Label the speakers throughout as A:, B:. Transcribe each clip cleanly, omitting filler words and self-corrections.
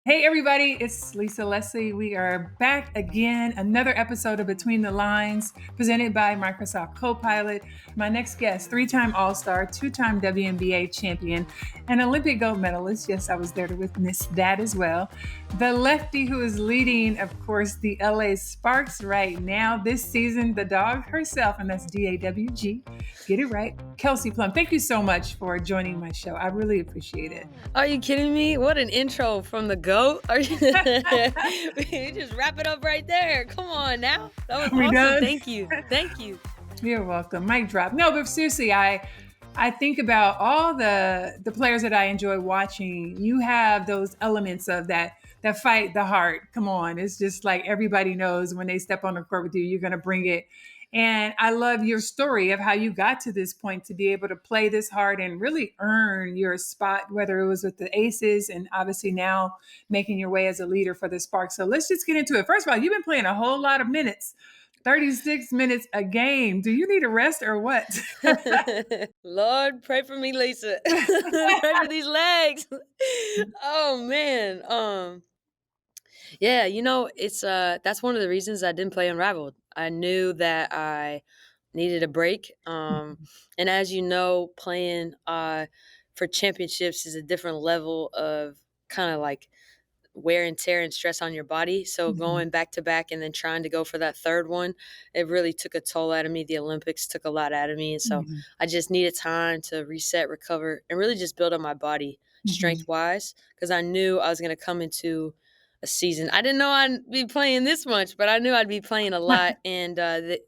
A: Hey everybody, it's Lisa Leslie. We are back again, another episode of Between the Lines, presented by Microsoft Copilot. My next guest, three-time All-Star, two-time WNBA champion, and Olympic gold medalist. Yes, I was there to witness that as well. The lefty who is leading, of course, the LA Sparks right now this season, the dog herself, and that's DAWG. Get it right. Kelsey Plum, thank you so much for joining my show. I really appreciate it.
B: Are you kidding me? What an intro from the GOAT. Are you You just wrap it up right there. Come on now. That was
A: We
B: awesome.
A: done?
B: Thank you. Thank you.
A: You're welcome. Mic drop. No, but seriously, I think about all the players that I enjoy watching. You have those elements of that fight the heart. Come on, it's just like everybody knows when they step on the court with you, you're going to bring it. And I love your story of how you got to this point to be able to play this hard and really earn your spot, whether it was with the Aces and obviously now making your way as a leader for the Sparks. So let's just get into it. First of all, you've been playing a whole lot of minutes. 36 minutes a game. Do you need a rest or what?
B: Lord, pray for me, Lisa. Pray for these legs. Oh man. Yeah, it's that's one of the reasons I didn't play Unraveled. I knew that I needed a break. And as you know, playing for championships is a different level of kind of like wear and tear and stress on your body. So
A: Mhm,
B: going back to back and then trying to go for that third one, it really took a toll out of me. The Olympics took a lot out of me. And so
A: mhm,
B: I just needed time to reset, recover, and really just build up my body
A: mhm.
B: strength wise because I knew I was going to come into a season. I didn't know I'd be playing this much, but I knew I'd be playing a lot. And the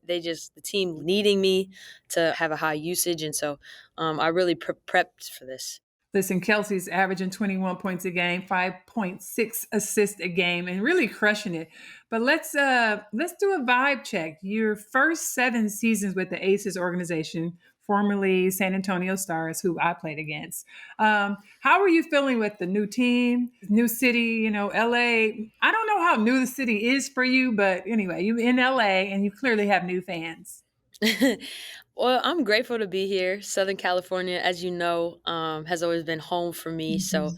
B: team needing me to have a high usage. And so I really prepped for this.
A: Listen, Kelsey's averaging 21 points a game, 5.6 assists a game, and really crushing it. But let's do a vibe check. Your first 7 seasons with the Aces organization, formerly San Antonio Stars, who I played against. How are you feeling with the new team, new city? LA. I don't know how new the city is for you, but anyway, you in LA and you clearly have new fans.
B: Well, I'm grateful to be here. Southern California, as you know, has always been home for me. So,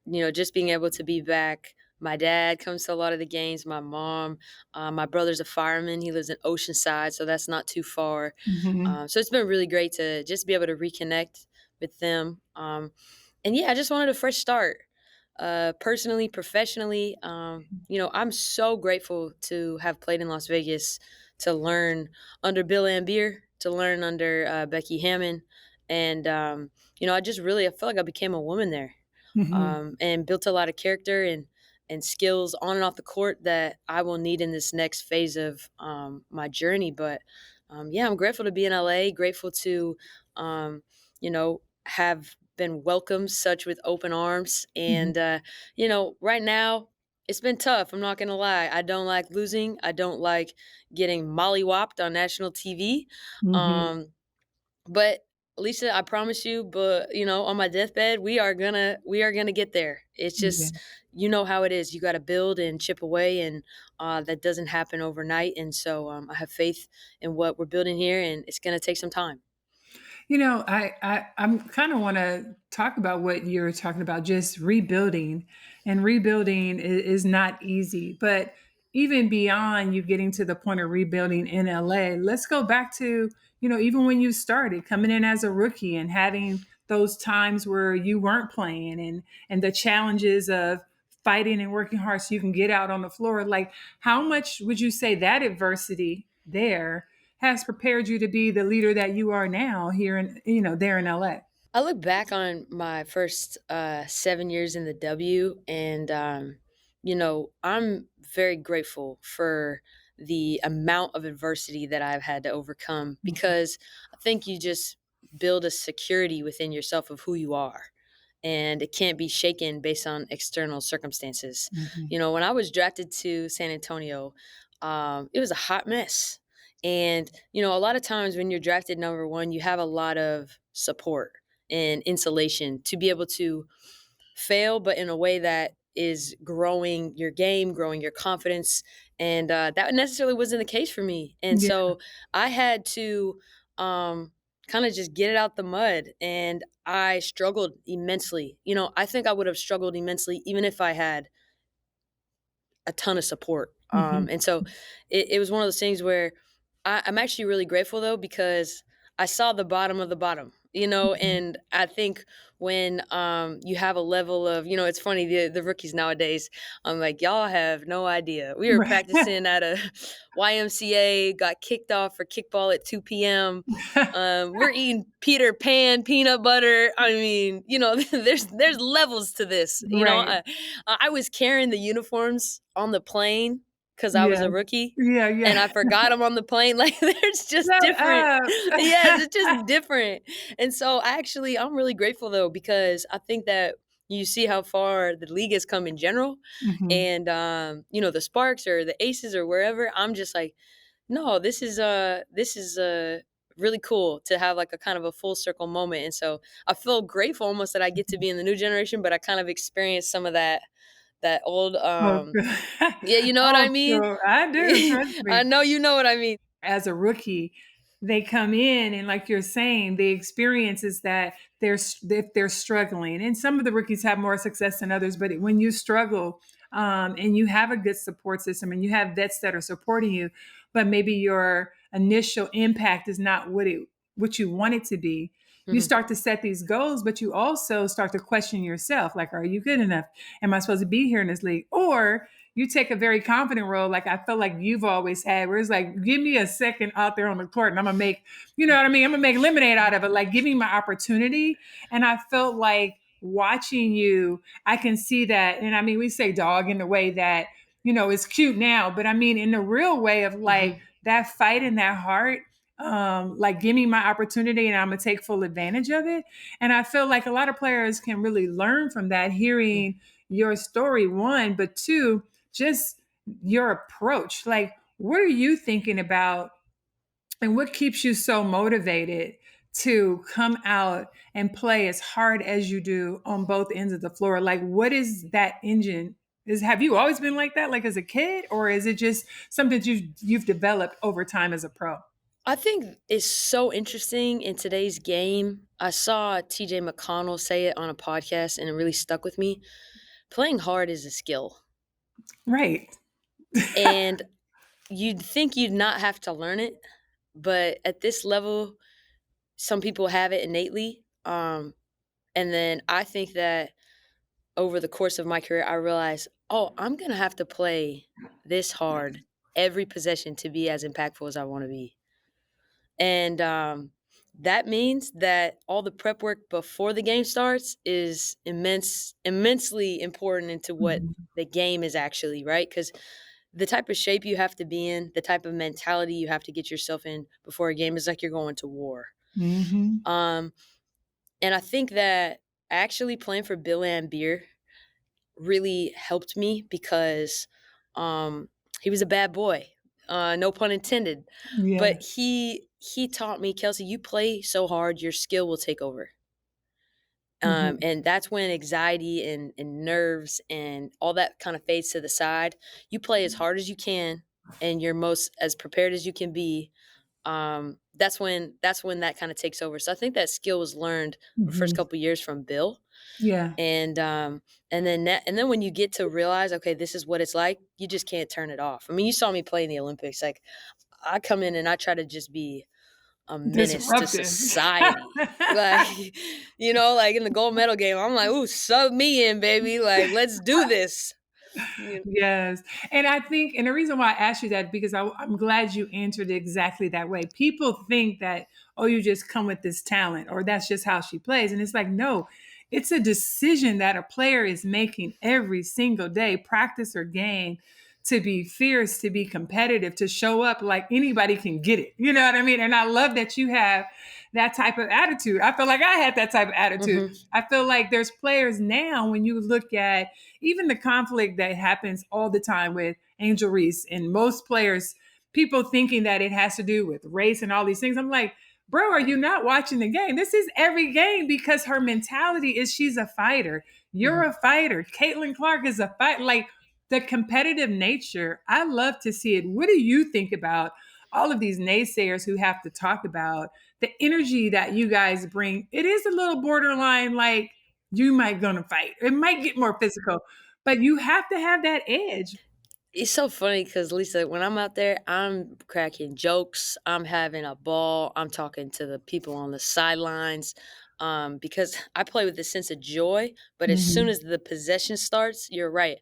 A: Mhm,
B: just being able to be back. My dad comes to a lot of the games. My mom, my brother's a fireman. He lives in Oceanside, so that's not too far.
A: mhm,
B: So it's been really great to just be able to reconnect with them. And yeah, I just wanted a fresh start, personally, professionally. I'm so grateful to have played in Las Vegas, to learn under Bill Lambier, to learn under Becky Hammond, and I felt like I became a woman there,
A: mhm.
B: and built a lot of character and skills on and off the court that I will need in this next phase of my journey. But yeah, I'm grateful to be in LA. Grateful to have been welcomed such with open arms.
A: Mhm,
B: And right now it's been tough. I'm not gonna lie. I don't like losing. I don't like getting mollywopped on national TV.
A: mhm.
B: Um, but Lisa, I promise you, but on my deathbed, we are gonna get there. It's
A: Yeah.
B: just how it is. You got to build and chip away, and that doesn't happen overnight. And so I have faith in what we're building here, and it's gonna take some time.
A: I'm kind of want to talk about what you're talking about, just rebuilding, and rebuilding is not easy. But even beyond you getting to the point of rebuilding in LA, let's go back to even when you started coming in as a rookie and having those times where you weren't playing and the challenges of fighting and working hard so you can get out on the floor. Like, how much would you say that adversity there has prepared you to be the leader that you are now here in there in LA.
B: I look back on my first 7 years in the W, and I'm very grateful for the amount of adversity that I've had to overcome
A: Mhm,
B: because I think you just build a security within yourself of who you are. And it can't be shaken based on external circumstances.
A: mhm,
B: When I was drafted to San Antonio, it was a hot mess. And, a lot of times when you're drafted number one, you have a lot of support and insulation to be able to fail, but in a way that is growing your game, growing your confidence. And that necessarily wasn't the case for me. And
A: yeah,
B: so I had to kind of just get it out the mud. And I struggled immensely. I think I would have struggled immensely even if I had a ton of support.
A: Mhm.
B: And so it was one of those things where I'm actually really grateful though, because I saw the bottom of the bottom,
A: Mhm.
B: and I think when you have a level of, it's funny, the rookies nowadays, I'm like, y'all have no idea. We were
A: Right.
B: practicing at a YMCA, got kicked off for kickball at 2 p.m. We're eating Peter Pan peanut butter. I mean, there's levels to this.
A: Right.
B: I was carrying the uniforms on the plane because I was
A: Yeah.
B: a rookie,
A: Yeah,
B: and
A: yeah.
B: I forgot them on the plane. Like, there's just
A: Shut
B: different.
A: up.
B: Yes, it's just different. And so I'm really grateful though, because I think that you see how far the league has come in general,
A: Mhm.
B: and the Sparks or the Aces or wherever. I'm just like, no, this is really cool to have like a kind of a full circle moment. And so I feel grateful almost that I get to be in the new generation, but I kind of experienced some of that old
A: Oh,
B: yeah, you know what I
A: oh,
B: mean?
A: so I do, trust
B: I
A: me.
B: know you know what I mean.
A: As a rookie, they come in and like you're saying, the experience is that if they're struggling, and some of the rookies have more success than others, but when you struggle, and you have a good support system and you have vets that are supporting you, but maybe your initial impact is not what you want it to be. You
B: Mhm,
A: start to set these goals, but you also start to question yourself, like, are you good enough? Am I supposed to be here in this league? Or you take a very confident role, like I feel like you've always had, where it's like, give me a second out there on the court and I'm gonna make, you know what I mean? I'm gonna make lemonade out of it. Like, give me my opportunity. And I felt like watching you, I can see that. And I mean, we say dog in the way that, it's cute now, but I mean, in the real way of like
B: mhm,
A: that fight in that heart. Like, give me my opportunity and I'm gonna take full advantage of it. And I feel like a lot of players can really learn from that,
B: mhm,
A: hearing your story, one, but two, just your approach. Like, what are you thinking about and what keeps you so motivated to come out and play as hard as you do on both ends of the floor? Like, what is that engine? Have you always been like that, like as a kid, or is it just something you've developed over time as a pro?
B: I think it's so interesting in today's game. I saw TJ McConnell say it on a podcast and it really stuck with me. Playing hard is a skill.
A: Right.
B: And you'd think you'd not have to learn it, but at this level, some people have it innately. And then I think that over the course of my career, I realized, oh, I'm going to have to play this hard every possession to be as impactful as I want to be. And that means that all the prep work before the game starts is immensely important into what
A: Mhm.
B: the game is actually, right? Because the type of shape you have to be in, the type of mentality you have to get yourself in before a game is like you're going to war.
A: Mhm.
B: Um, and I think that actually playing for Bill Beer really helped me because he was a bad boy, no pun intended.
A: Yeah.
B: But he taught me, Kelsey, you play so hard, your skill will take over.
A: Mhm.
B: And that's when anxiety and nerves and all that kind of fades to the side. You play as hard as you can, and you're most as prepared as you can be. That's when that kind of takes over. So I think that skill was learned the first
A: Mhm.
B: couple years from Bill,
A: Yeah.
B: and then when you get to realize, okay, this is what it's like, you just can't turn it off. I mean, you saw me play in the Olympics. Like, I come in and I try to just be a menace to
A: Disruptive.
B: society. Like, like in the gold medal game, I'm like, ooh, sub me in, baby. Like, let's do this. You
A: Yes. And I think, and the reason why I asked you that, because I'm glad you answered it exactly that way. People think that, oh, you just come with this talent or that's just how she plays. And it's like, no, it's a decision that a player is making every single day, practice or game, to be fierce, to be competitive, to show up like anybody can get it. You know what I mean? And I love that you have that type of attitude. I feel like I had that type of attitude.
B: Mhm,
A: I feel like there's players now, when you look at even the conflict that happens all the time with Angel Reese and most players, people thinking that it has to do with race and all these things. I'm like, bro, are you not watching the game? This is every game, because her mentality is she's a fighter. You're
B: mhm.
A: a fighter. Caitlin Clark is a fight. Like, the competitive nature, I love to see it. What do you think about all of these naysayers who have to talk about the energy that you guys bring? It is a little borderline, like, you might gonna fight. It might get more physical, but you have to have that edge.
B: It's so funny because Lisa, when I'm out there, I'm cracking jokes. I'm having a ball. I'm talking to the people on the sidelines, because I play with a sense of joy. But as soon
A: Mhm.
B: as the possession starts, you're right.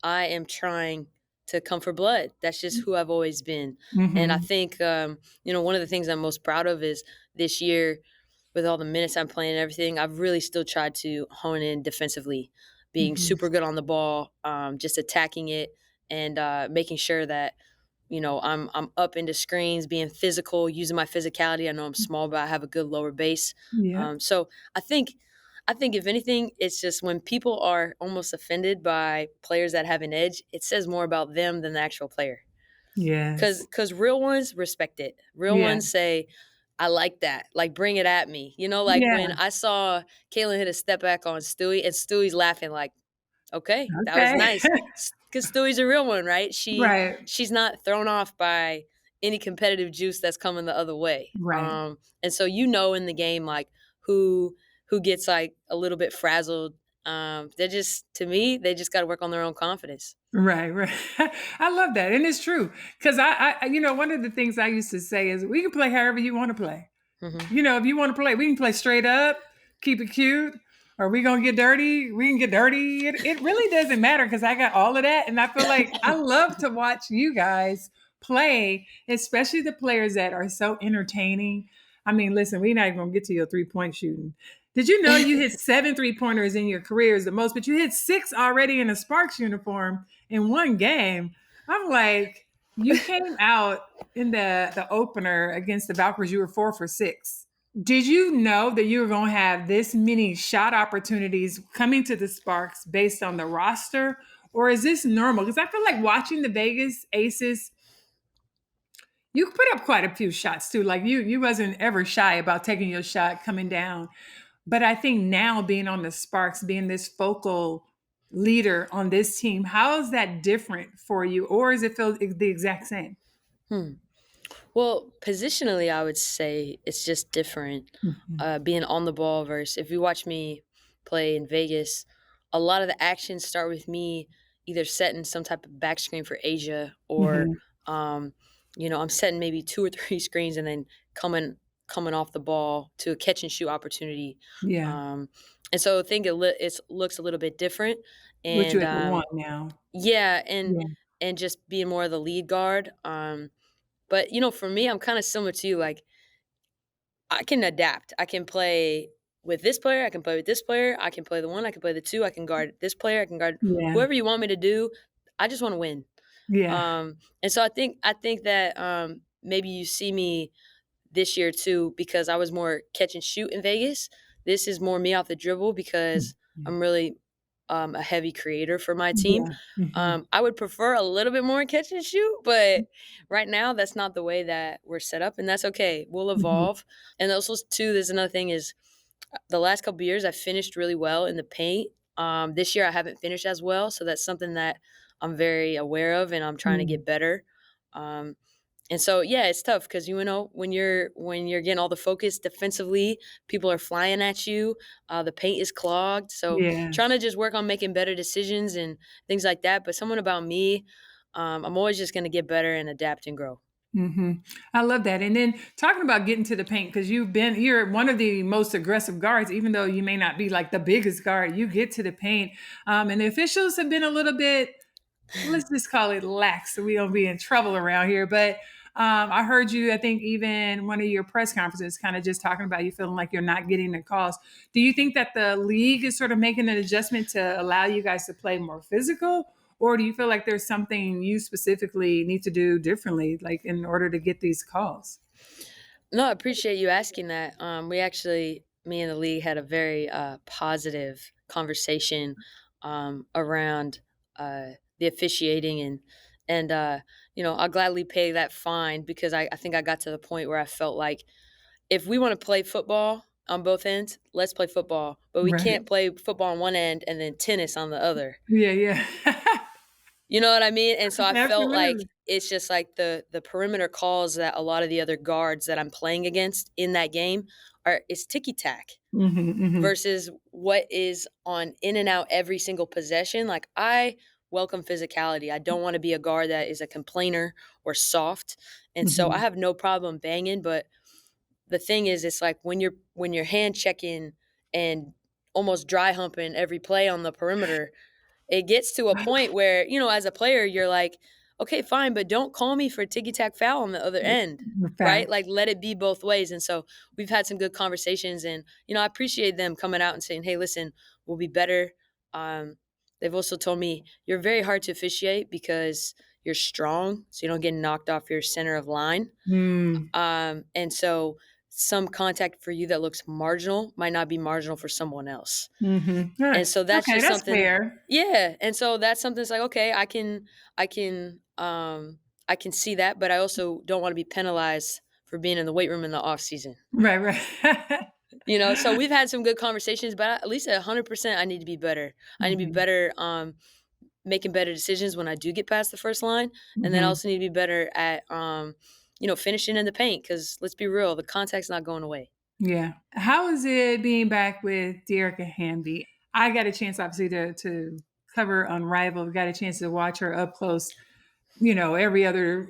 B: I am trying to come for blood. That's just who I've always been. And I
A: Mhm.
B: think, one of the things I'm most proud of is this year with all the minutes I'm playing and everything, I've really still tried to hone in defensively, being
A: Mhm.
B: super good on the ball, just attacking it and making sure that I'm up into screens, being physical, using my physicality. I know I'm small, but I have a good lower base.
A: Yep.
B: So I think if anything, it's just when people are almost offended by players that have an edge, it says more about them than the actual player. Cause,
A: Yes.
B: cause real ones respect it. Real
A: Yeah.
B: ones say, "I like that. Like, bring it at me." Like when
A: Yeah.
B: I saw Kaylin hit a step back on Stewie, and Stewie's laughing like, "Okay, that was
A: Okay.
B: nice." Cause Stewie's a real one, right?
A: Right.
B: She's not thrown off by any competitive juice that's coming the other way.
A: Right.
B: And so in the game, like who gets like a little bit frazzled. They're just to me, they just got to work on their own confidence.
A: Right, right. I love that, and it's true because one of the things I used to say is we can play however you want to play.
B: Hmm.
A: If you want to play, we can play straight up, keep it cute, or we gonna get dirty. We can get dirty. It really doesn't matter because I got all of that, and I feel like I love to watch you guys play, especially the players that are so entertaining. I mean, listen, we're not even gonna get to your 3-point shooting. Did you know you hit 7 3-pointers in your career is the most, but you hit 6 already in a Sparks uniform in one game? I'm like, you came out in the opener against the Valkyries, you were 4 for 6. Did you know that you were going to have this many shot opportunities coming to the Sparks based on the roster? Or is this normal? Because I feel like watching the Vegas Aces, you put up quite a few shots too. Like you wasn't ever shy about taking your shot coming down. But I think now being on the Sparks, being this focal leader on this team, how is that different for you? Or is it feel the exact same?
B: Hmm. Well, positionally, I would say it's just different.
A: Mhm.
B: Being on the ball versus if you watch me play in Vegas, a lot of the actions start with me either setting some type of back screen for Asia or,
A: Mhm.
B: um, I'm setting maybe two or three screens and then coming off the ball to a catch and shoot opportunity.
A: Yeah.
B: Um, and so I think it looks a little bit different.
A: What you
B: And
A: at the one now.
B: yeah,
A: Yeah.
B: and just being more of the lead guard. But for me, I'm kind of similar to you. Like I can adapt. I can play with this player. I can play with this player. I can play the one. I can play the two. I can guard this player. I can guard
A: Yeah.
B: whoever you want me to do. I just want to win.
A: Yeah.
B: And so I think that maybe you see me this year too because I was more catch and shoot in Vegas. This is more me off the dribble because
A: Yeah.
B: I'm really a heavy creator for my team.
A: Yeah. Mhm.
B: I would prefer a little bit more catch and shoot, but right now that's not the way that we're set up, and that's okay. We'll
A: Mhm.
B: evolve. And also too, there's another thing is the last couple years I finished really well in the paint. This year I haven't finished as well, so that's something that I'm very aware of, and I'm trying to
A: Mm.
B: get better. Um, and so yeah, it's tough because when you're getting all the focus defensively, people are flying at you. The paint is clogged, so trying to
A: Yes.
B: just work on making better decisions and things like that. But someone about me, I'm always just gonna get better and adapt and grow.
A: I love that. And then talking about getting to the paint, because you're one of the most aggressive guards, even though you may not be like the biggest guard, you get to the paint. And the officials have been a little bit, let's just call it lax, so we don't be in trouble around here. But I heard you, I think even one of your press conferences kind of just talking about you feeling like you're not getting the calls. Do you think that the league is sort of making an adjustment to allow you guys to play more physical? Or do you feel like there's something you specifically need to do differently, like in order to get these calls?
B: No, I appreciate you asking that. We actually, me and the league had a very positive conversation around the officiating and I'll gladly pay that fine because I think I got to the point where I felt like if we want to play football on both ends, let's play football, but we
A: Right.
B: can't play football on one end and then tennis on the other.
A: Yeah, yeah.
B: You know what I mean? And so I felt like
A: Absolutely.
B: it's just like the perimeter calls that a lot of the other guards that I'm playing against in that game are it's ticky tack
A: Hmm. Hmm.
B: versus what is on in and out every single possession. Like I welcome physicality. I don't want to be a guard that is a complainer or soft. And so I
A: Mhm.
B: have no problem banging, but the thing is, it's like when you're hand checking and almost dry humping every play on the perimeter, it gets to a point where, as a player, you're like, okay, fine, but don't call me for a ticky tack foul on the other end, right? Like,
A: Facts.
B: let it be both ways. And so we've had some good conversations, and I appreciate them coming out and saying, hey, listen, we'll be better. Um, they've also told me you're very hard to officiate because you're strong, so you don't get knocked off your center of line.
A: Mm.
B: And so some contact for you that looks marginal might not be marginal for someone else.
A: Mhm.
B: And
A: Huh.
B: so that's
A: Okay,
B: just
A: that's
B: something.
A: fair.
B: Yeah, and so that's something that's like, okay, I can, I can see that, but I also don't wanna be penalized for being in the weight room in the off season.
A: Right, right.
B: So we've had some good conversations, but at least at 100%, I need to be better. I need to be
A: Mhm.
B: better, making better decisions when I do get past the first line, and then I
A: Mhm.
B: also need to be better at, finishing in the paint. Because 'cause let's be real, the contact's not going away.
A: Yeah. How is it being back with Dearica Hamby? I got a chance, obviously, to cover Unrivaled. Got a chance to watch her up close, every other,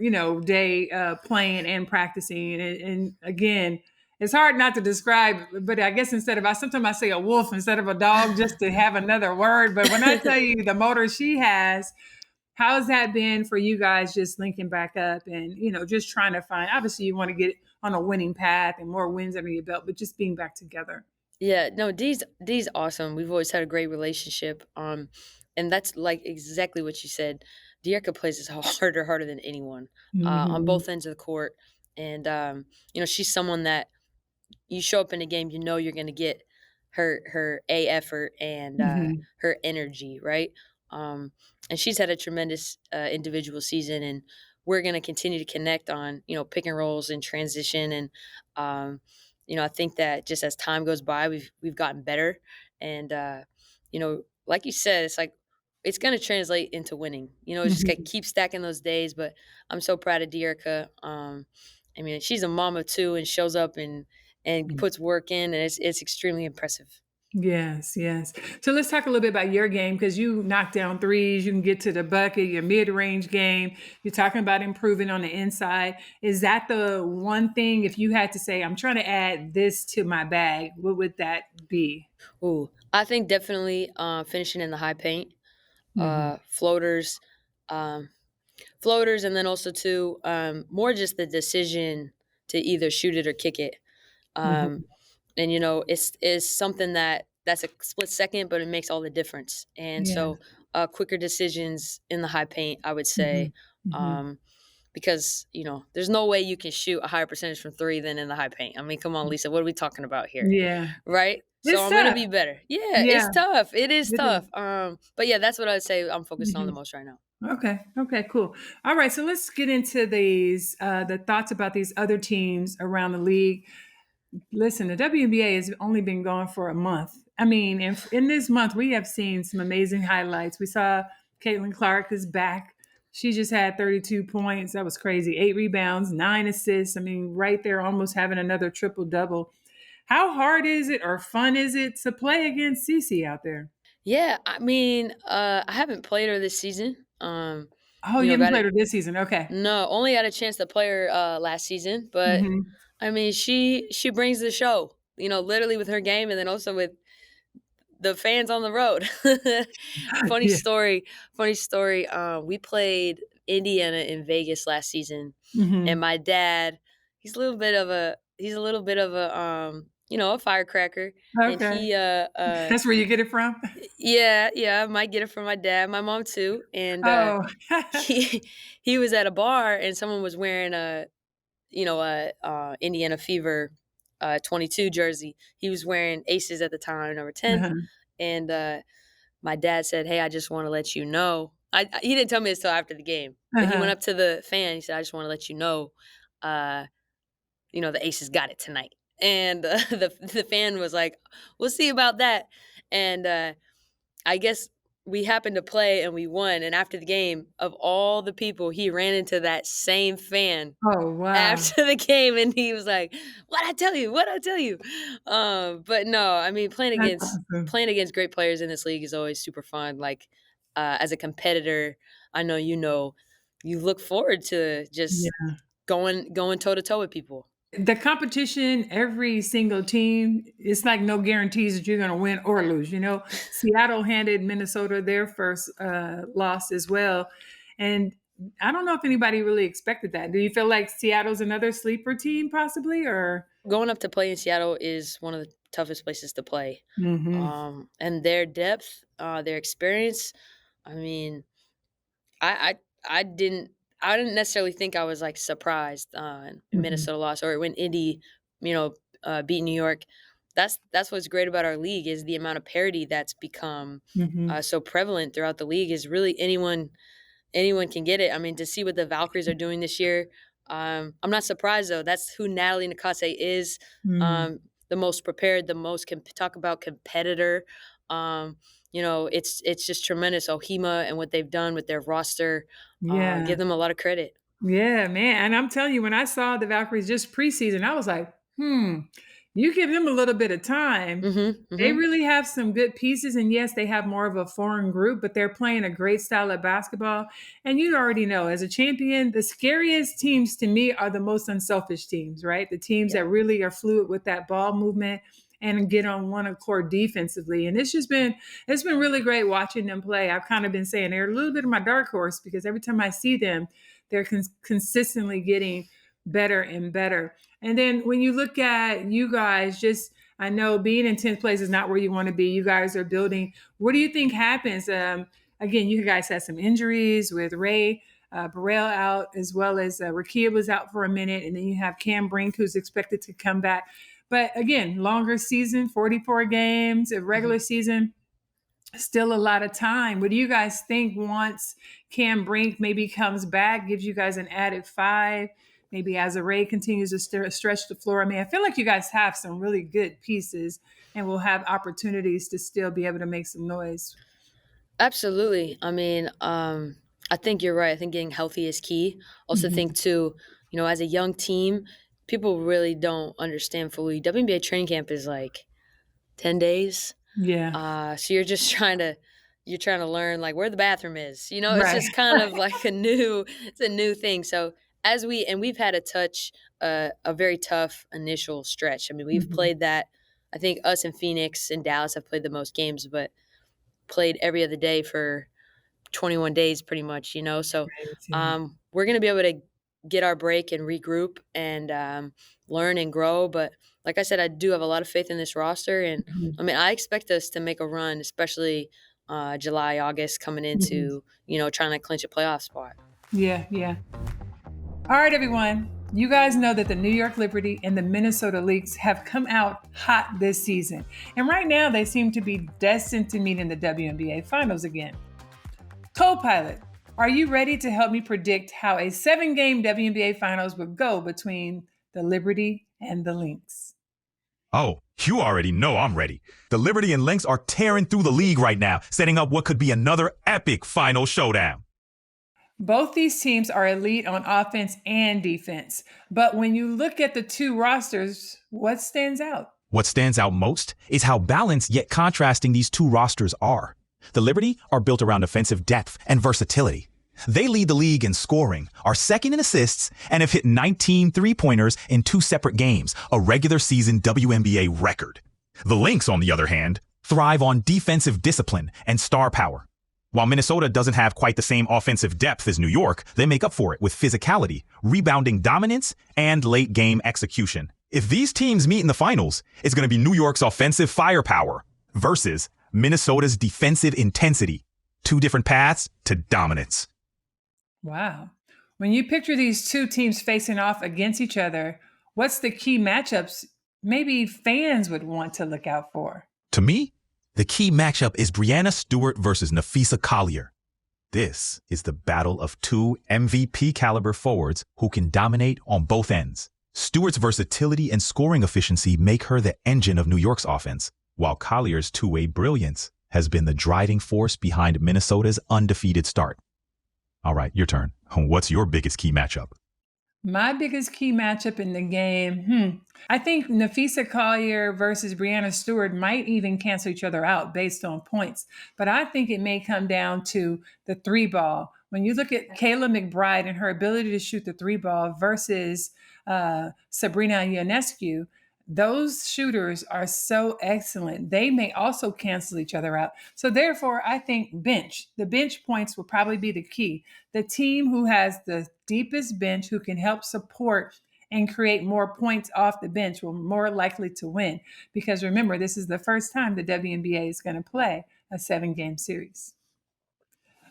A: day, playing and practicing. And again, it's hard not to describe, but I guess sometimes I say a wolf instead of a dog just to have another word. But when I tell you the motor she has, how's that been for you guys just linking back up and, just trying to find, obviously you want to get on a winning path and more wins under your belt, but just being back together.
B: Yeah, no, D's awesome. We've always had a great relationship. And that's like exactly what you said. Dierka plays as harder than anyone, on
A: Hmm.
B: both ends of the court. And she's someone that you show up in a game, you're going to get her a effort and
A: Hmm.
B: her energy, right? Um, and she's had a tremendous individual season, and we're going to continue to connect on pick and rolls and transition, and I think that just as time goes by, we've gotten better, and like you said, it's like it's going to translate into winning. It's just gonna
A: Hmm.
B: keep stacking those days. But I'm so proud of Dierka. I mean, she's a mama too, and shows up and puts work in, and it's extremely impressive.
A: Yes, yes. So let's talk a little bit about your game because you knock down threes, you can get to the bucket, your mid-range game. You're talking about improving on the inside. Is that the one thing, if you had to say, I'm trying to add this to my bag, what would that be?
B: Ooh, I think definitely finishing in the high paint,
A: Hmm.
B: floaters, um, floaters, and then also too more just the decision to either shoot it or kick it. Um,
A: Hmm.
B: and it's something that's a split second, but it makes all the difference. And
A: Yeah.
B: so quicker decisions in the high paint, I would
A: Hmm.
B: say.
A: Hmm.
B: Um, because there's no way you can shoot a higher percentage from three than in the high paint. I mean, come on, Lisa, what are we talking about here?
A: Yeah.
B: Right? So
A: It's
B: I'm gonna
A: tough.
B: be better. Yeah,
A: Yeah.
B: it's tough. It is
A: It is.
B: tough. But yeah, that's what I'd say I'm focused on the
A: Mhm.
B: most right now.
A: Okay. Okay. Cool. All right. So let's get into the thoughts about these other teams around the league. Listen, the WNBA has only been going for a month. I mean, in this month, we have seen some amazing highlights. We saw Caitlin Clark is back. She just had 32 points. That was crazy. 8 rebounds, 9 assists. I mean, right there, almost having another triple double. How hard is it or fun is it to play against Cece out there?
B: Yeah, I mean, I haven't played her this season.
A: Oh, you haven't
B: Got
A: played
B: it.
A: her this season. Okay.
B: No, only had a chance to play her last season, but
A: Hmm.
B: I mean, she brings the show. Literally with her game, and then also with the fans on the road. funny
A: Yeah.
B: story. Funny story. We played Indiana in Vegas last season, and
A: Hmm.
B: my dad, he's a little bit of a firecracker, and
A: Okay.
B: he
A: That's where you get it from?
B: yeah, I might get it from my dad, my mom too, and
A: Oh.
B: he he was at a bar and someone was wearing a Indiana Fever 22 jersey. He was wearing Aces at the time, number 10,
A: Uh-huh.
B: and my dad said, "Hey, I just want to let you know." He didn't tell me this till after the game, but he went
A: Uh-huh.
B: up to the fan. He said, "I just want to let you know, uh, the Aces got it tonight." And the fan was like, "We'll see about that." And I guess we happened to play and we won. And after the game, of all the people, he ran into that same fan
A: Oh, wow.
B: after the game, and he was like, "What I tell you? What I tell you?" But no, I mean,
A: That's awesome.
B: playing against great players in this league is always super fun. Like, as a competitor, I know you look forward to just going toe to toe with people.
A: The competition, every single team, it's like no guarantees that you're going to win or lose. Seattle handed Minnesota their first loss as well. And I don't know if anybody really expected that. Do you feel like Seattle's another sleeper team possibly, or?
B: Going up to play in Seattle is one of the toughest places to play.
A: Mm-hmm.
B: And their depth, their experience, I mean, I didn't necessarily think I was like surprised in
A: Mm-hmm.
B: Minnesota lost or when Indy, beat New York. That's what's great about our league is the amount of parity that's become
A: Mm-hmm.
B: so prevalent throughout the league. Is really anyone can get it. I mean, to see what the Valkyries are doing this year, I'm not surprised though. That's who Natalie Nakase is.
A: Mm.
B: The most prepared, the most talk about competitor. It's just tremendous. Ohima and what they've done with their roster,
A: Yeah.
B: give them a lot of credit.
A: Yeah, man. And I'm telling you, when I saw the Valkyries just preseason, I was like, you give them a little bit of time.
B: Mm-hmm,
A: They
B: mm-hmm.
A: really have some good pieces. And yes, they have more of a foreign group, but they're playing a great style of basketball. And you already know, as a champion, the scariest teams to me are the most unselfish teams, right? The teams
B: Yeah.
A: that really are fluid with that ball movement and get on one accord defensively. And it's been really great watching them play. I've kind of been saying they're a little bit of my dark horse because every time I see them, they're consistently getting better and better. And then when you look at you guys, I know being in 10th place is not where you want to be. You guys are building. What do you think happens? Again, you guys had some injuries with Ray Burrell out, as well as Rakia was out for a minute. And then you have Cam Brink, who's expected to come back. But again, longer season, 44 games, a regular
B: Mm-hmm.
A: season. Still a lot of time. What do you guys think once Cam Brink maybe comes back, gives you guys an added 5, maybe as Ray continues to stretch the floor? I mean, I feel like you guys have some really good pieces and will have opportunities to still be able to make some noise.
B: Absolutely. I mean, I think you're right. I think getting healthy is key. Also, think
A: Mhm.
B: too, as a young team, people really don't understand fully. WNBA training camp is like 10 days.
A: Yeah.
B: So you're trying to learn like where the bathroom is. It's
A: Right.
B: just kind of like it's a new thing. So we've had a very tough initial stretch. I mean, we've
A: Mhm.
B: played that. I think us and Phoenix and Dallas have played the most games, but played every other day for 21 days pretty much. So
A: Right. Yeah.
B: we're going to be able to get our break and regroup and learn and grow. But like I said, I do have a lot of faith in this roster. And
A: Mhm.
B: I mean, I expect us to make a run, especially July, August coming
A: Mhm.
B: into, trying to clinch a playoff spot.
A: Yeah. Yeah. All right, everyone. You guys know that the New York Liberty and the Minnesota Lynx have come out hot this season. And right now, they seem to be destined to meet in the WNBA Finals again. Copilot, are you ready to help me predict how a 7-game WNBA Finals would go between the Liberty and the Lynx?
C: Oh, you already know I'm ready. The Liberty and Lynx are tearing through the league right now, setting up what could be another epic final showdown.
A: Both these teams are elite on offense and defense. But when you look at the two rosters, what stands out?
C: What stands out most is how balanced yet contrasting these two rosters are. The Liberty are built around offensive depth and versatility. They lead the league in scoring, are second in assists, and have hit 19 three-pointers in 2 separate games, a regular season WNBA record. The Lynx, on the other hand, thrive on defensive discipline and star power. While Minnesota doesn't have quite the same offensive depth as New York, they make up for it with physicality, rebounding dominance, and late-game execution. If these teams meet in the finals, it's going to be New York's offensive firepower versus Minnesota's defensive intensity. 2 different paths to dominance.
A: Wow. When you picture these two teams facing off against each other, what's the key matchups maybe fans would want to look out for?
C: To me, the key matchup is Breanna Stewart versus Nafisa Collier. This is the battle of 2 MVP caliber forwards who can dominate on both ends. Stewart's versatility and scoring efficiency make her the engine of New York's offense, while Collier's two-way brilliance has been the driving force behind Minnesota's undefeated start. All right, your turn. What's your biggest key matchup?
A: My biggest key matchup in the game, I think Nafisa Collier versus Brianna Stewart might even cancel each other out based on points. But I think it may come down to the three ball. When you look at Kayla McBride and her ability to shoot the three ball versus Sabrina Ionescu, those shooters are so excellent. They may also cancel each other out. So therefore, I think the bench points will probably be the key. The team who has the deepest bench, who can help support and create more points off the bench, will more likely to win. Because remember, this is the first time the WNBA is going to play a 7-game series.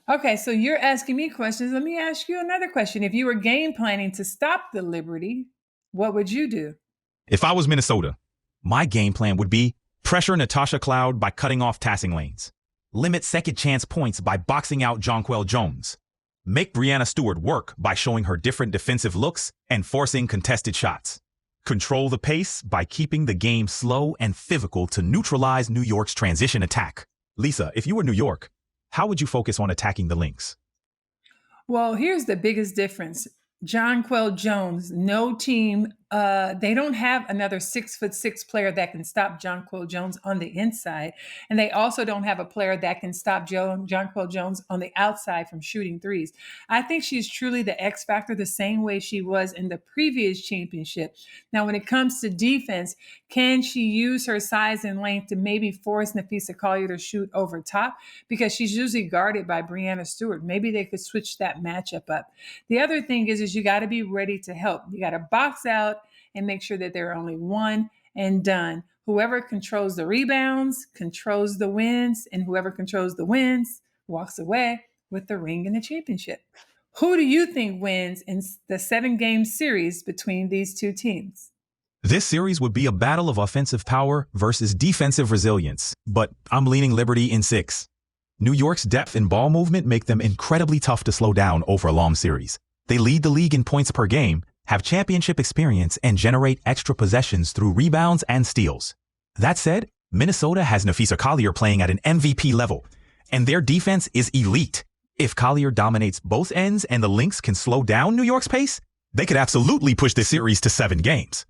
A: Okay, so you're asking me questions. Let me ask you another question. If you were game planning to stop the Liberty, what would you do?
C: If I was Minnesota, my game plan would be pressure Natasha Cloud by cutting off passing lanes, limit second chance points by boxing out Jonquel Jones, make Brianna Stewart work by showing her different defensive looks and forcing contested shots, control the pace by keeping the game slow and physical to neutralize New York's transition attack. Lisa, if you were New York, how would you focus on attacking the Lynx?
A: Well, here's the biggest difference. Jonquel Jones, no team, they don't have another 6'6" player that can stop Jonquel Jones on the inside. And they also don't have a player that can stop Jonquel Jones on the outside from shooting threes. I think she's truly the X factor, the same way she was in the previous championship. Now, when it comes to defense, can she use her size and length to maybe force Nafisa Collier to shoot over top? Because she's usually guarded by Brianna Stewart. Maybe they could switch that matchup up. The other thing is you got to be ready to help. You got to box out and make sure that they're only one and done. Whoever controls the rebounds controls the wins, and whoever controls the wins walks away with the ring and the championship. Who do you think wins in the 7-game series between these two teams?
C: This series would be a battle of offensive power versus defensive resilience, but I'm leaning Liberty in 6. New York's depth and ball movement make them incredibly tough to slow down over a long series. They lead the league in points per game, have championship experience, and generate extra possessions through rebounds and steals. That said, Minnesota has Nafisa Collier playing at an MVP level, and their defense is elite. If Collier dominates both ends and the Lynx can slow down New York's pace, they could absolutely push this series to 7 games.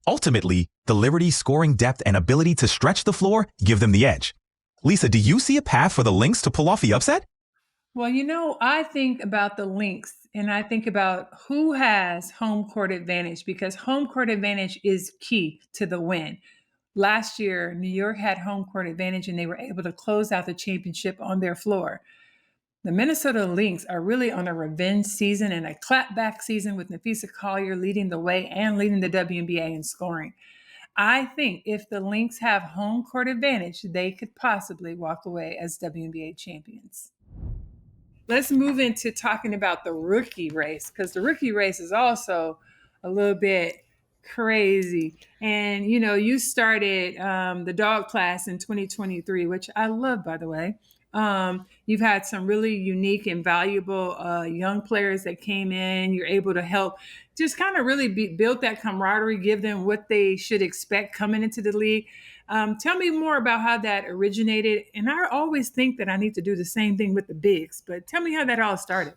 C: Ultimately, the Liberty's scoring depth and ability to stretch the floor give them the edge. Lisa, do you see a path for the Lynx to pull off the upset?
A: Well, I think about the Lynx and I think about who has home court advantage, because home court advantage is key to the win. Last year, New York had home court advantage and they were able to close out the championship on their floor. The Minnesota Lynx are really on a revenge season and a clapback season, with Nafisa Collier leading the way and leading the WNBA in scoring. I think if the Lynx have home court advantage, they could possibly walk away as WNBA champions. Let's move into talking about the rookie race, because the rookie race is also a little bit crazy. And, you started the dog class in 2023, which I love, by the way. You've had some really unique and valuable young players that came in. You're able to help just kind of really build that camaraderie, give them what they should expect coming into the league. Tell me more about how that originated. And I always think that I need to do the same thing with the bigs, but tell me how that all started.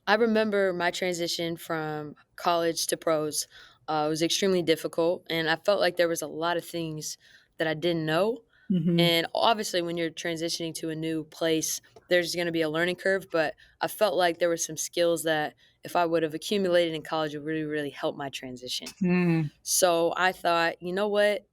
B: I remember my transition from college to pros. It was extremely difficult, and I felt like there was a lot of things that I didn't know.
A: Mm-hmm.
B: And obviously, when you're transitioning to a new place, there's going to be a learning curve. But I felt like there were some skills that if I would have accumulated in college, it would really, really help my transition.
A: Mm.
B: So I thought, you know what?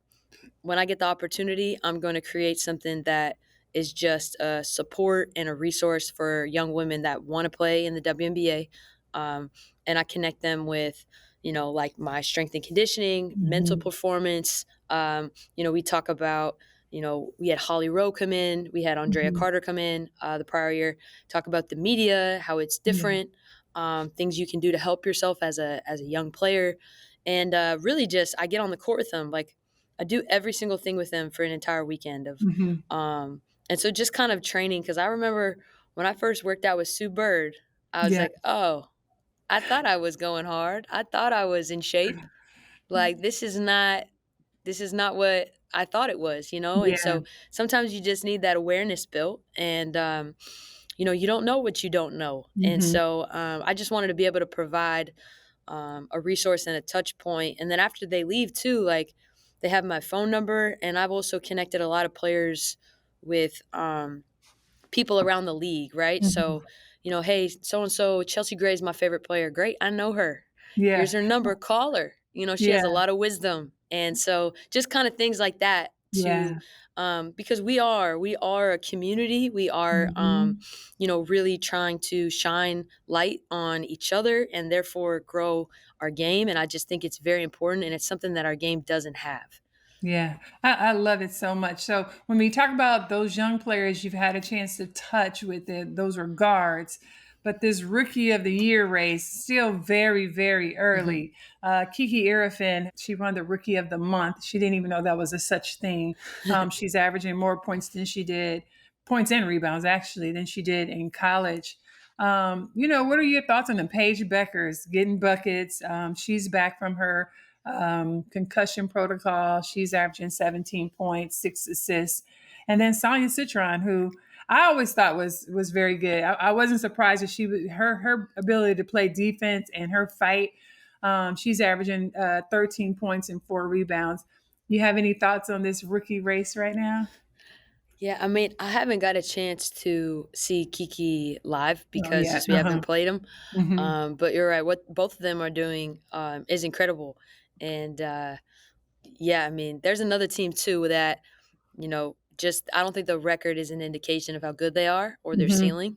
B: When I get the opportunity, I'm going to create something that is just a support and a resource for young women that want to play in the WNBA. And I connect them with, like my strength and conditioning, mental performance. We talk about, we had Holly Rowe come in, we had Andrea Carter come in the prior year, talk about the media, how it's different, things you can do to help yourself as a young player. And really just, I get on the court with them. Like, I do every single thing with them for an entire weekend of, and so just kind of training. Cause I remember when I first worked out with Sue Bird, I was like, oh, I thought I was going hard. I thought I was in shape. Like, this is not what I thought it was,
A: Yeah.
B: And so sometimes you just need that awareness built, and, you don't know what you don't know. And so I just wanted to be able to provide a resource and a touch point. And then after they leave too, like they have my phone number, and I've also connected a lot of players with people around the league, right?
A: Mhm.
B: So, hey, so and so, Chelsea Gray is my favorite player. Great, I know her. Here's
A: Yeah.
B: her number. Call her. She has a
A: Yeah.
B: lot of wisdom, and so just kind of things like that to,
A: Yeah.
B: because we are a community. We are,
A: Mhm.
B: really trying to shine light on each other and therefore grow our game. And I just think it's very important, and it's something that our game doesn't have.
A: Yeah, I love it so much. So when we talk about those young players you've had a chance to touch with, those are guards, but this rookie of the year race still very, very
B: Mhm.
A: early. Kiki Irifin, she won the rookie of the month. She didn't even know that was a such thing. She's averaging more points than she did, points and rebounds actually, than she did in college. What are your thoughts on the Paige Beckers getting buckets? She's back from her concussion protocol. She's averaging 17 points, 6 assists. And then Sonia Citron, who I always thought was very good. I wasn't surprised that her ability to play defense and her fight. She's averaging 13 points and 4 rebounds. You have any thoughts on this rookie race right now?
B: Yeah, I mean, I haven't got a chance to see Kiki live
A: Oh
B: because
A: yeah.
B: just we haven't played him.
A: Hmm.
B: But you're right. What both of them are doing is incredible. And yeah, I mean, there's another team too that, just I don't think the record is an indication of how good they are or their
A: Hmm.
B: ceiling.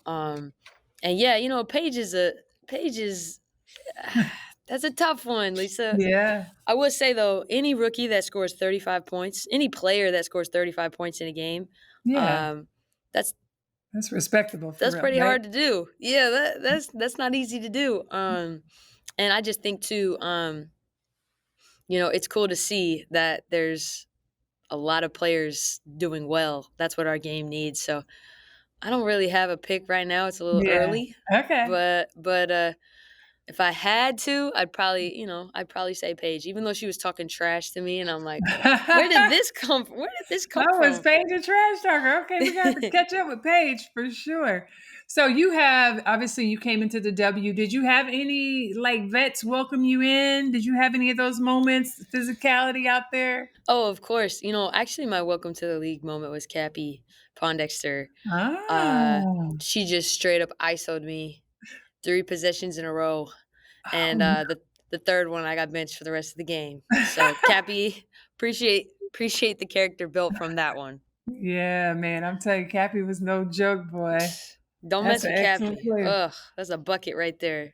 B: Um, and yeah, Paige is that's a tough one, Lisa.
A: Yeah.
B: I would say though, any rookie that scores 35 points, any player that scores 35 points in a game,
A: Yeah.
B: um, that's
A: That's respectable for
B: that's
A: real,
B: pretty
A: right?
B: hard to do. Yeah, that's not easy to do. And I just think too, it's cool to see that there's a lot of players doing well. That's what our game needs. So I don't really have a pick right now. It's a little
A: Yeah.
B: early,
A: Okay.
B: but if I had to, I'd probably say Paige, even though she was talking trash to me, and I'm like, where did this come from? Where did this come
A: Oh, it's
B: from?
A: Paige a trash talker. Okay, we got to catch up with Paige for sure. So you have obviously you came into the W. Did you have any like vets welcome you in? Did you have any of those moments, physicality out there?
B: Oh, of course. Actually, my welcome to the league moment was Cappy Pondexter. Uh,
A: Oh,
B: she just straight up ISO'd me 3 possessions in a row, and
A: oh,
B: the third one I got benched for the rest of the game. So Cappy, appreciate the character built from that one.
A: yeah, man. I'm telling you, Cappy was no joke, boy.
B: Don't
A: That's
B: mess
A: an
B: with
A: excellent
B: Cappy.
A: player.
B: Ugh, that's a bucket right there.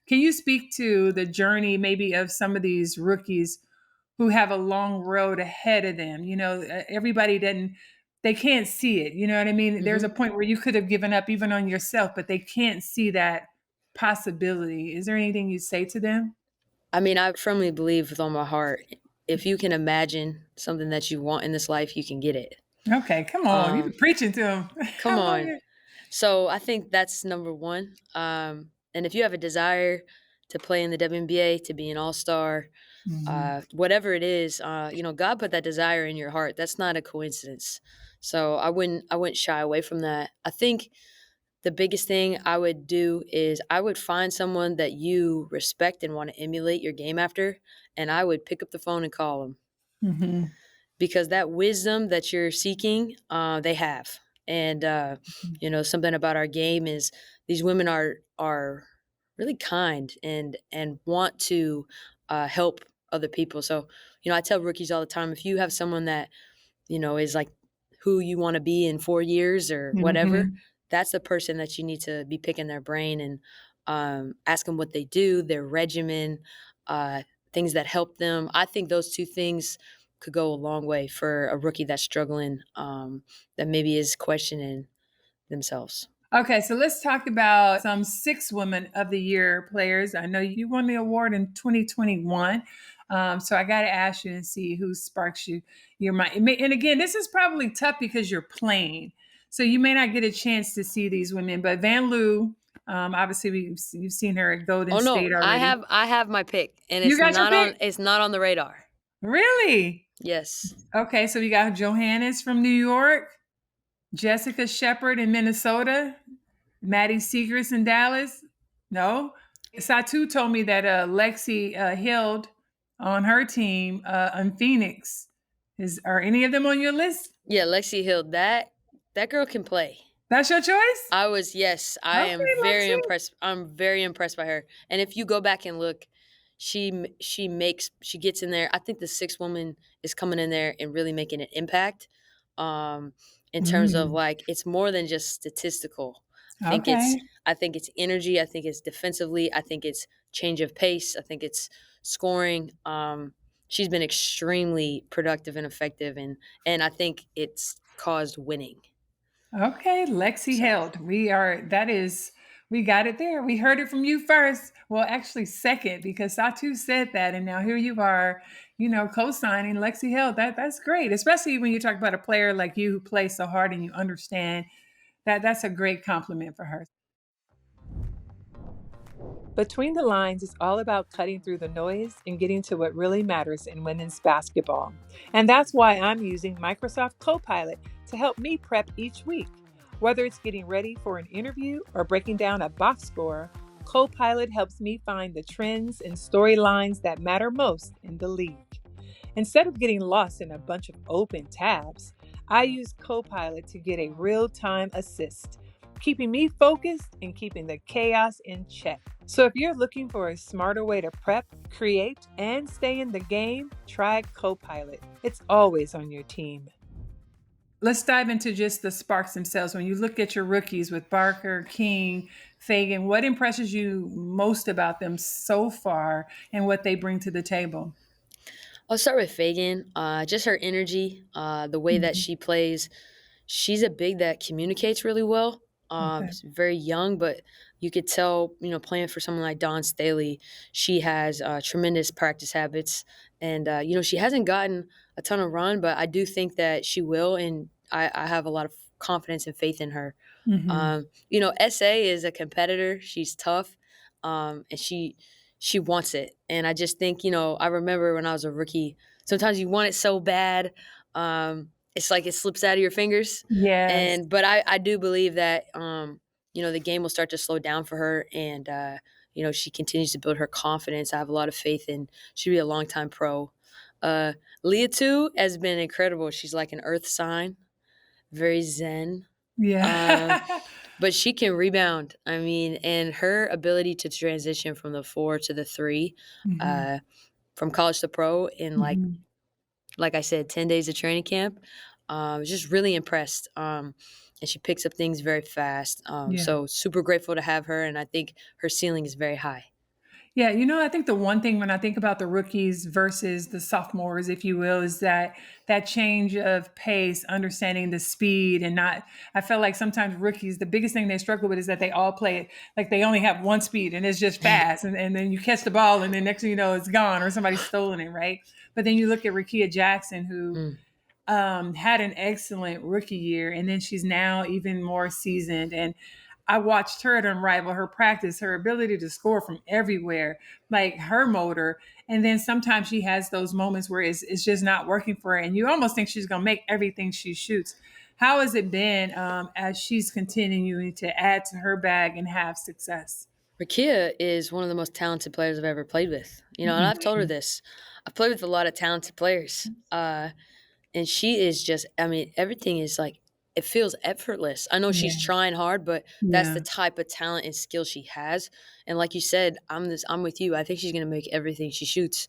A: Can you speak to the journey maybe of some of these rookies who have a long road ahead of them? Everybody doesn't, they can't see it. You know what I mean? There's a
B: Hmm.
A: point where you could have given up even on yourself, but they can't see that possibility. Is there anything you say to them?
B: I mean, I firmly believe with all my heart, if you can imagine something that you want in this life, you can get it.
A: Okay, come on. You've been
B: Um,
A: preaching to them.
B: Come
A: I love
B: on.
A: it.
B: So I think that's number one. And if you have a desire to play in the WNBA, to be an all star,
A: Mhm.
B: whatever it is, God put that desire in your heart. That's not a coincidence. So I wouldn't shy away from that. I think the biggest thing I would do is I would find someone that you respect and want to emulate your game after, and I would pick up the phone and call them
A: Mhm.
B: because that wisdom that you're seeking, they have. And something about our game is these women are really kind and want to help other people. So I tell rookies all the time, if you have someone that is like who you want to be in 4 years or whatever,
A: Mhm.
B: that's the person that you need to be picking their brain and ask them what they do, their regimen, uh, things that help them. I think those two things could go a long way for a rookie that's struggling, that maybe is questioning themselves.
A: Okay, so let's talk about some six women of the year players. I know you won the award in 2021. So I got to ask you and see who sparks your mind. And again, this is probably tough because you're playing. So you may not get a chance to see these women, but Van Loo, obviously you've seen her at Golden
B: Oh no,
A: State
B: I
A: already.
B: have I have my pick, and
A: You
B: it's
A: got your
B: not on
A: pick?
B: it's not on the radar.
A: Really?
B: Yes.
A: Okay, so we got Johannes from New York, Jessica Shepard in Minnesota, Maddie Segrist in Dallas. No? Satu told me that Lexi Hild on her team on Phoenix are any of them on your list?
B: Yeah, Lexi Hill, that girl can play.
A: That's your choice?
B: Yes, I am
A: Okay,
B: very
A: Lexi.
B: impressed. I'm very impressed by her. And if you go back and look, she gets in there. I think the sixth woman is coming in there and really making an impact. Um, in terms of
A: Mm,
B: like it's more than just statistical.
A: okay.
B: I think it's energy. I think it's defensively. I think it's change of pace. I think it's scoring. She's been extremely productive and effective, and I think it's caused winning.
A: Okay, Lexi
B: So.
A: Held. We got it there. We heard it from you first. Well, actually, second, because Satu said that, and now here you are, co-signing Lexi Held. That's great, especially when you talk about a player like you who plays so hard and you understand that. That's a great compliment for her. Between the Lines is all about cutting through the noise and getting to what really matters in women's basketball. And that's why I'm using Microsoft Copilot to help me prep each week. Whether it's getting ready for an interview or breaking down a box score, Copilot helps me find the trends and storylines that matter most in the league. Instead of getting lost in a bunch of open tabs, I use Copilot to get a real time assist, keeping me focused and keeping the chaos in check. So if you're looking for a smarter way to prep, create, and stay in the game, try Copilot. It's always on your team. Let's dive into just the Sparks themselves. When you look at your rookies with Barker, King, Fagan, what impresses you most about them so far and what they bring to the table?
B: I'll start with Fagan. Just her energy, the way that
A: Mhm.
B: she plays. She's a big that communicates really well.
A: Okay.
B: She's very young, but you could tell, playing for someone like Dawn Staley, she has tremendous practice habits. And, she hasn't gotten a ton of run, but I do think that she will. And I have a lot of confidence and faith in her.
A: Hmm.
B: SA is a competitor. She's tough, and she wants it. And I just think, I remember when I was a rookie, sometimes you want it so bad, it's like it slips out of your fingers.
A: Yes.
B: And but I do believe that the game will start to slow down for her, and she continues to build her confidence. I have a lot of faith in she'll be a longtime pro. Uh, Leah too has been incredible. She's like an earth sign, very zen. Um,
A: Yeah.
B: but she can rebound. I mean, and her ability to transition from the 4 to the 3,
A: Hmm.
B: uh, from college to pro in
A: Hmm.
B: like I said, 10 days of training camp, I was just really impressed. And she picks up things very fast.
A: Yeah.
B: So super grateful to have her, and I think her ceiling is very high.
A: Yeah, I think the one thing when I think about the rookies versus the sophomores, if you will, is that change of pace, understanding the speed and not. I feel like sometimes rookies, the biggest thing they struggle with is that they all play it like they only have one speed and it's just fast, and then you catch the ball and then next thing you know it's gone or somebody's stolen it, right? But then you look at Rakia Jackson who
B: Mm.
A: had an excellent rookie year, and then she's now even more seasoned. And I watched her to unrival her practice, her ability to score from everywhere, like her motor. And then sometimes she has those moments where it's just not working for her, and you almost think she's going to make everything she shoots. How has it been as she's continuing to add to her bag and have success?
B: Rakia is one of the most talented players I've ever played with. And I've told her
A: Mhm.
B: this. I've played with a lot of talented players. And she is just, I mean, everything is like, it feels effortless. I know she's
A: Yeah,
B: trying hard, but that's the
A: yeah,
B: type of talent and skill she has. And like you said, I'm with you. I think she's gonna make everything she shoots.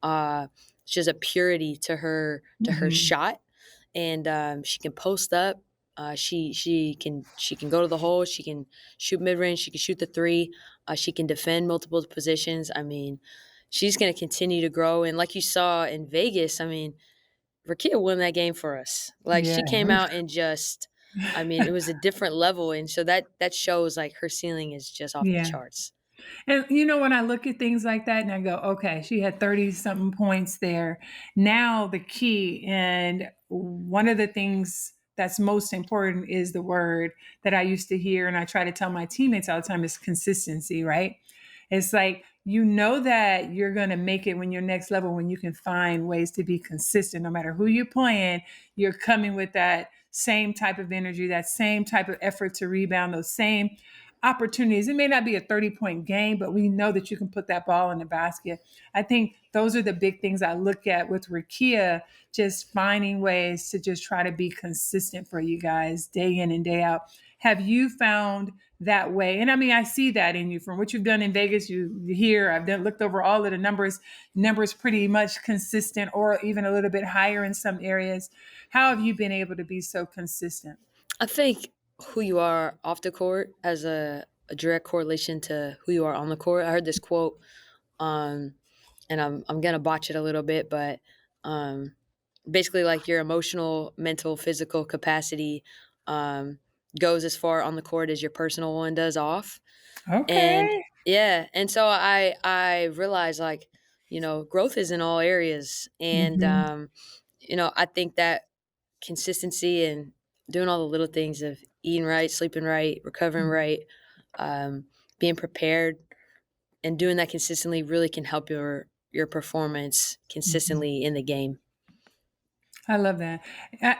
B: Uh, she has a purity to her
A: hmm,
B: shot, and she can post up. She can go to the hole. She can shoot mid range. She can shoot the three. She can defend multiple positions. I mean, she's gonna continue to grow. And like you saw in Vegas, I mean, Rakia won that game for us. Like
A: yeah.
B: she came out and just, I mean, it was a different level, and so that shows like her ceiling is just off the
A: Yeah.
B: charts.
A: And when I look at things like that and I go, okay, she had 30 something points there. Now the key, and one of the things that's most important is the word that I used to hear and I try to tell my teammates all the time is consistency, right? It's like that you're going to make it when you're next level when you can find ways to be consistent no matter who you're playing, you're coming with that same type of energy, that same type of effort to rebound, those same opportunities. It may not be a 30-point game, but we know that you can put that ball in the basket. I think those are the big things I look at with Rakia, just finding ways to just try to be consistent for you guys day in and day out. Have you found that way? And I mean, I see that in you from what you've done in Vegas. You hear, looked over all of the numbers pretty much consistent or even a little bit higher in some areas. How have you been able to be so consistent?
B: I think who you are off the court has a direct correlation to who you are on the court. I heard this quote, and I'm gonna botch it a little bit, but basically like your emotional, mental, physical capacity goes as far on the court as your personal one does off. And
A: Okay.
B: yeah, and so I realized like, growth is in all areas, and
A: Mhm.
B: I think that consistency and doing all the little things of eating right, sleeping right, recovering right, being prepared, and doing that consistently really can help your performance
A: Mhm.
B: consistently in the game.
A: I love that.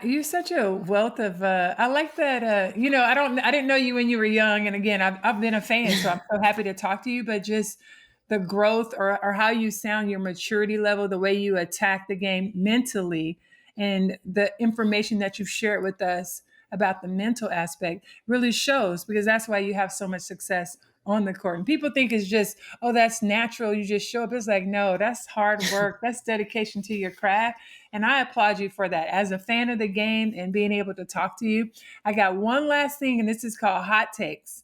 A: You're such a wealth of. I like that. I didn't know you when you were young, and again, I've been a fan, so I'm so happy to talk to you. But just the growth, or how you sound, your maturity level, the way you attack the game mentally, and the information that you've shared with us about the mental aspect really shows, because that's why you have so much success on the court. And people think it's just, oh, that's natural. You just show up. It's like, no, that's hard work. That's dedication to your craft. And I applaud you for that. As a fan of the game and being able to talk to you, I got one last thing, and this is called hot takes.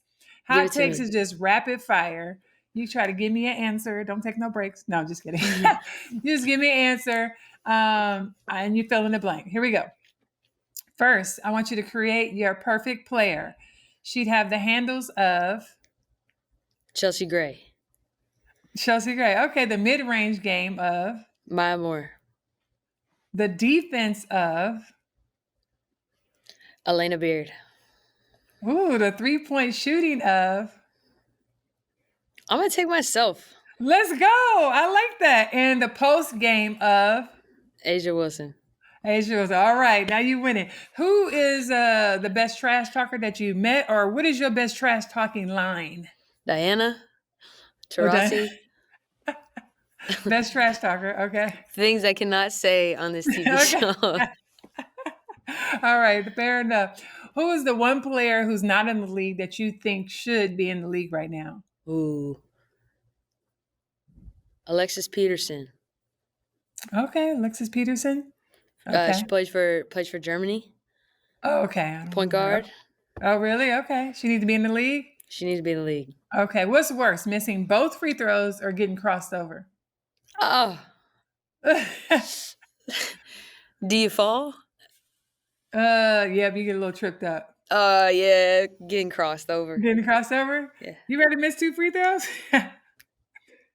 B: Give
A: Hot
B: it to
A: takes
B: me.
A: is just rapid fire. You try to give me an answer. Don't take no breaks. No, I'm just kidding. You just give me an answer, and you fill in the blank. Here we go. First, I want you to create your perfect player. She'd have the handles of
B: Chelsea Gray,
A: Chelsea Gray. Okay, the mid-range game of
B: Maya Moore,
A: the defense of
B: Elena Beard.
A: the three-point shooting of.
B: I'm gonna take myself,
A: Let's go. I like that. And the post game of
B: Asia Wilson,
A: Asia was all right. Now you winning. Who is the best trash talker that you met, or what is your best trash talking line?
B: Diana
A: Oh, Diana.
B: Taurasi.
A: Best trash talker. Okay.
B: Things I cannot say on this TV
A: Okay.
B: show.
A: All right. Fair enough. Who is the one player who's not in the league that you think should be in the league right now?
B: Ooh, Alexis Peterson.
A: Okay, Alexis Peterson. Okay.
B: She plays for Germany.
A: Oh, okay. I don't
B: Point
A: know her.
B: guard.
A: Oh, really? Okay. She needs to be in the league.
B: She needs to be in the league.
A: Okay. What's worse, missing both free throws or getting crossed over?
B: Oh, do you fall?
A: Yeah, but you get a little tripped up.
B: Yeah, getting crossed over.
A: Getting crossed over?
B: Yeah,
A: You ready to miss 2 free throws?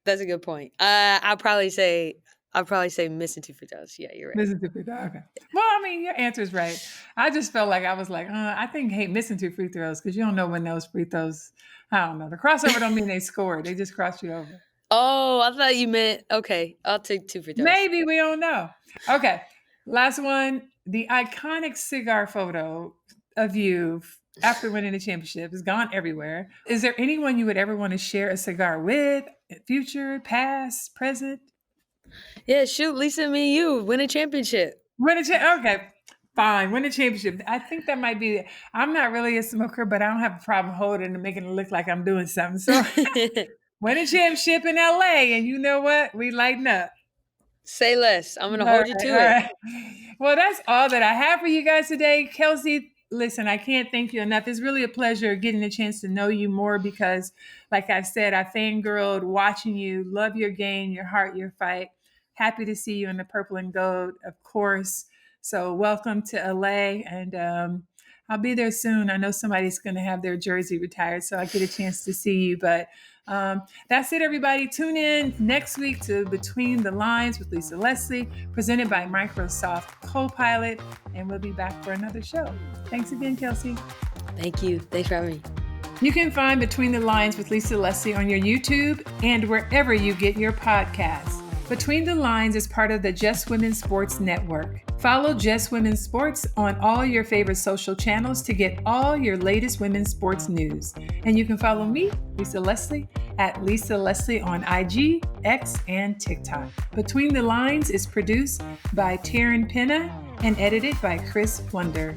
B: that's a good point. I'll probably say missing 2 free throws. Yeah, you're right.
A: Missing 2 free throws. Okay. Well, I mean, your answer is right. I just felt like I was like, I think missing 2 free throws, because you don't know when those free throws. I don't know. The crossover don't mean they scored. They just crossed you over.
B: Oh, I thought you meant okay. I'll take 2 free throws.
A: Maybe, we don't know. Okay. Last one. The iconic cigar photo of you after winning the championship has gone everywhere. Is there anyone you would ever want to share a cigar with? Future, past, present?
B: Yeah, shoot, Lisa, me and you win a championship.
A: Okay, fine. Win a championship. I think that might be. I'm not really a smoker, but I don't have a problem holding and making it look like I'm doing something. So win a championship in LA, and you know what? We lighten up.
B: Say less. I'm gonna
A: All
B: hold you
A: right,
B: to
A: all
B: it.
A: right. Well, that's all that I have for you guys today. Kelsey, listen, I can't thank you enough. It's really a pleasure getting a chance to know you more, because, like I said, I fangirled watching you. Love your game, your heart, your fight. Happy to see you in the purple and gold, of course. So welcome to LA, and I'll be there soon. I know somebody's going to have their jersey retired, so I get a chance to see you. But that's it, everybody. Tune in next week to Between the Lines with Lisa Leslie, presented by Microsoft Copilot, and we'll be back for another show. Thanks again, Kelsey.
B: Thank you. Thanks for having me.
A: You can find Between the Lines with Lisa Leslie on your YouTube and wherever you get your podcasts. Between the Lines is part of the Just Women's Sports Network. Follow Just Women's Sports on all your favorite social channels to get all your latest women's sports news. And you can follow me, Lisa Leslie, at Lisa Leslie on IG, X, and TikTok. Between the Lines is produced by Taryn Penna and edited by Chris Wonder.